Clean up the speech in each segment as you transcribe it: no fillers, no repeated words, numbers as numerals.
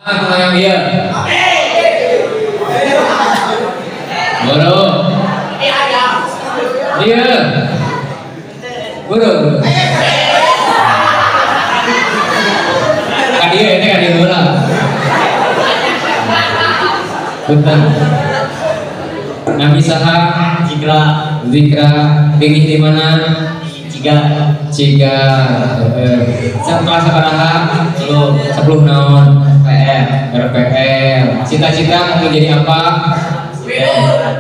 Aku yang dia. Boro. Dia. Boro. Kadia ini kan dia bola. Betul. Nabi Saha, Zikra, pilih di mana? Ciga. Setelah sabaraha 10 naon. RPL. Cita-cita mau menjadi apa?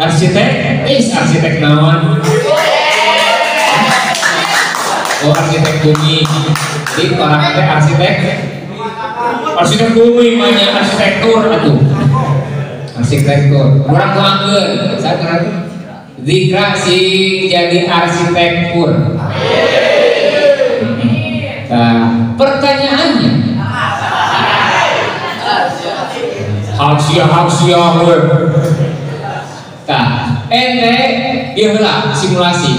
Arsitek. Arsitek naon? Oh, arsitek bumi. Jadi orang itu arsitek bumi, banyak arsitektur atuh. Arsitektur. Orang tuangkeun. Saat Zikra si jadi arsitektur. Nah, pertanyaannya Haksia we. Nah, ente dia heula simulasi.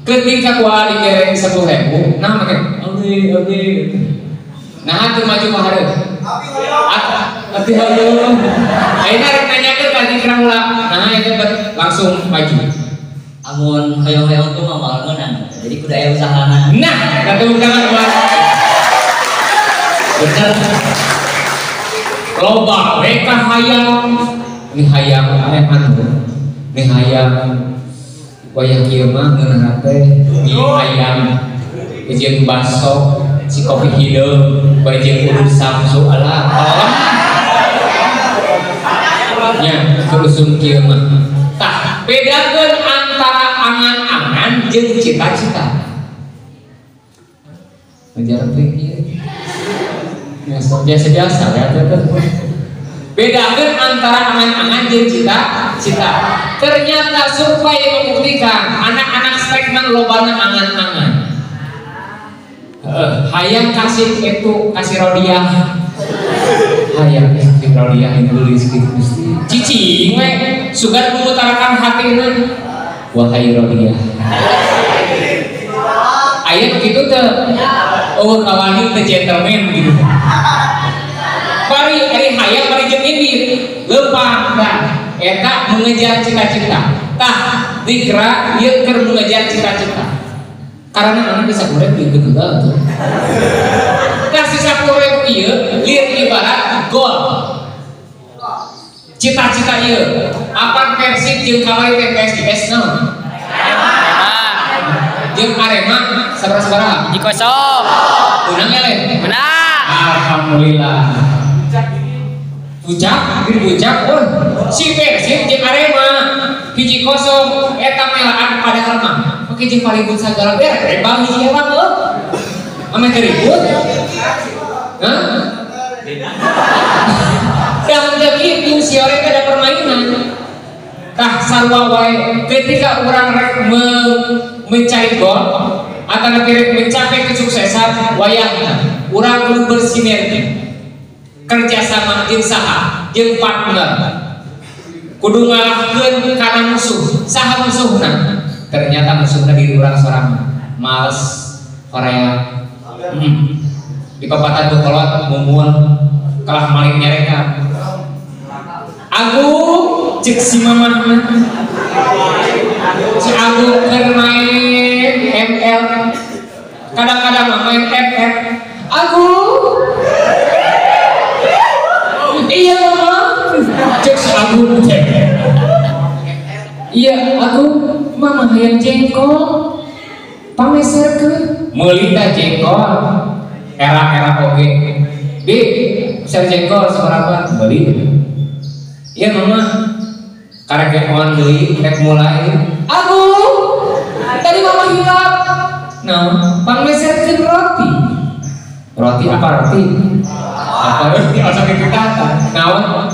Ketika gua dikereng 10.000, nah make oke. Nah, atuh maju ka hareup. Atuh hayu. Ayeuna rek nanyakeun ka Zikra heula. Nah, itu langsung maju. Amun hoyong-hoyong tuh mau menang. Jadi kudu aya usahana. Nah, kata bukan buat. Bener. Loba mereka hayang ini hayang ini hayang wayang kieu mah ngeunah teh ini hayang jeung baso si kopi hideung bari jeung urut samsu ala nya kurusum kieu mah tah bedakeun antara angan-angan jeung cita-cita ngejar teh ieu biasa-biasa ya bedakan antara angan-angan dan cita-cita. Ternyata survei membuktikan anak-anak segmen lobana angan-angan. Hayang kasih rodiah. Hayang kasih rodiah yang tulis gitu mesti. Cicing we sugan mengutarakan hatina. Wahai rodiah. Ayat gitu tuh. Oh kawani teh gentleman gitu. Bari hayang bari jeung indit leumpang tah eta mengejar cita-cita. Tah Zikra ieu keur mengejar cita-cita. Karena anak bisa goreng di kedua tuh. Tah si 10.000 ieu lieur ibarat gol. Cita-cita ieu apa Persib jeung kamari TPS naon? Jeung Arema sabaraha? 1-0. Menang ya le? Menang. Alhamdulillah. Bucak si Persib jeung Arema 1-0 eta melaan padahal mah oke jeung paribut sagala beres rebang hiji orang eueuh ame keribut hah dan kitu si orek ada permainan tah sarua wae ketika orang rek mencari gol atau rek mencapai kesuksesan wayahna urang kudu bersinergi kerjasama jeung saha jeung partner kudu ngalahkeun kana musuh saha musuhna ternyata musuhna diri urang sorang males Korea di papatan tuh kolot mumuan kalah maling nyareka Agung cek si mamahna si Agung keur main ML kadang-kadang main FF Agung iya mama cek si Agung cek iya Agung mama hayang jengkol pameserkeun meuli da jengkol era oge di ser jengkol sabaraha beli iya mama karek on deui rek mulai Agung tadi mama hilap nah pameserkeun roti apa roti asal kita naon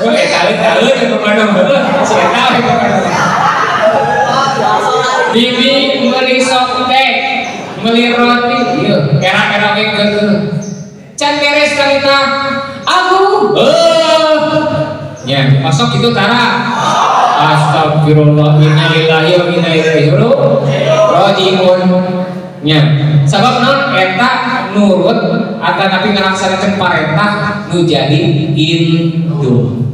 oh tahu yang pemadam si eta bibi meuli soktek meuli roti ieu era ge can beres kalita Agung nya masuk itu tara astagfirullah inna lillahi wa inna ilaihi raji'un nya sabab non eta nurut atau tapi ngelaksanakan perintah nu jadi induk.